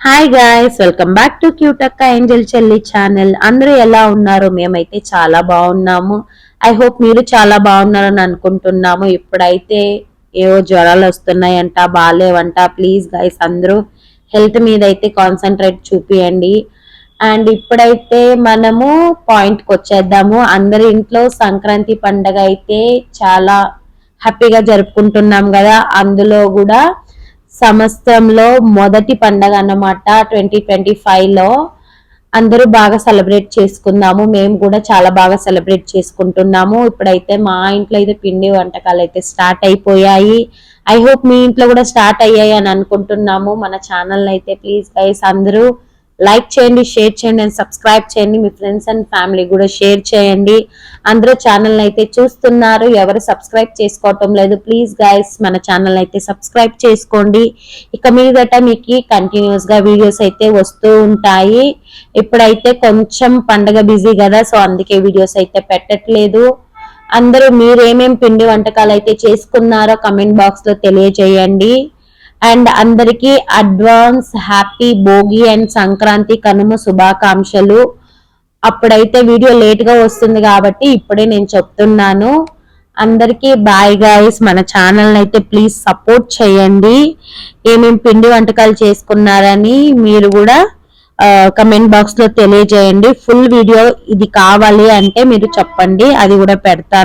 Hi guys, welcome back to cute అక్క Angel చెల్లి channel. అందరూ ఎలా ఉన్నారు? మేమైతే చాలా బాగున్నాము. ఐ హోప్ మీరు చాలా బాగున్నారని అనుకుంటున్నాము. ఇప్పుడైతే ఏవో జ్వరాలు వస్తున్నాయంట, బాగాలేవంట. ప్లీజ్ గైస్, అందరూ హెల్త్ మీద అయితే కాన్సన్ట్రేట్ చూపియండి. అండ్ ఇప్పుడైతే మనము పాయింట్కి వచ్చేద్దాము. అందరి ఇంట్లో సంక్రాంతి పండగ అయితే చాలా హ్యాపీగా జరుపుకుంటున్నాం కదా. అందులో కూడా సంవత్సరంలో మొదటి పండగ అన్నమాట 2025లో అందరూ బాగా సెలబ్రేట్ చేసుకుందాము. మేము కూడా చాలా బాగా సెలబ్రేట్ చేసుకుంటున్నాము. ఇప్పుడైతే మా ఇంట్లో అయితే పిండి వంటకాలు అయితే స్టార్ట్ అయిపోయాయి. ఐ హోప్ మీ ఇంట్లో కూడా స్టార్ట్ అయ్యాయి అని అనుకుంటున్నాము. మన ఛానల్ అయితే ప్లీజ్ గైస్ అందరూ లైక్ చేయండి, షేర్ చేయండి అండ్ సబ్స్క్రైబ్ చేయండి. మీ ఫ్రెండ్స్ అండ్ ఫ్యామిలీ కూడా షేర్ చేయండి. అందరూ ఛానల్ అయితే చూస్తున్నారు, ఎవరు సబ్స్క్రైబ్ చేసుకోవటం లేదు. ప్లీజ్ గైస్ మన ఛానల్ అయితే సబ్స్క్రైబ్ చేసుకోండి. ఇక మీదట మీకు కంటిన్యూస్ గా వీడియోస్ అయితే వస్తూ ఉంటాయి. ఇప్పుడైతే కొంచెం పండగ బిజీ కదా, సో అందుకే వీడియోస్ అయితే పెట్టట్లేదు. అందరూ మీరేమేం పిండి వంటకాలు అయితే చేసుకున్నారో కమెంట్ బాక్స్ లో తెలియజేయండి. అండ్ అందరికీ advance happy Bhogi and Sankranti Kanuma శుభాకాంక్షలు. అప్పుడైతే వీడియో లేట్ గా వస్తుంది కాబట్టి ఇప్పుడే నేను చెప్తున్నాను. అందరికీ బాయ్ గైస్. మన ఛానల్ అయితే ప్లీజ్ సపోర్ట్ చేయండి. ఏమేం పిండి వంటకాలు చేసుకున్నారని మీరు కూడా కమెంట్ బాక్స్ లో తెలియజేయండి. ఫుల్ వీడియో ఇది కావాలి అంటే మీరు చెప్పండి, అది కూడా పెడతాను.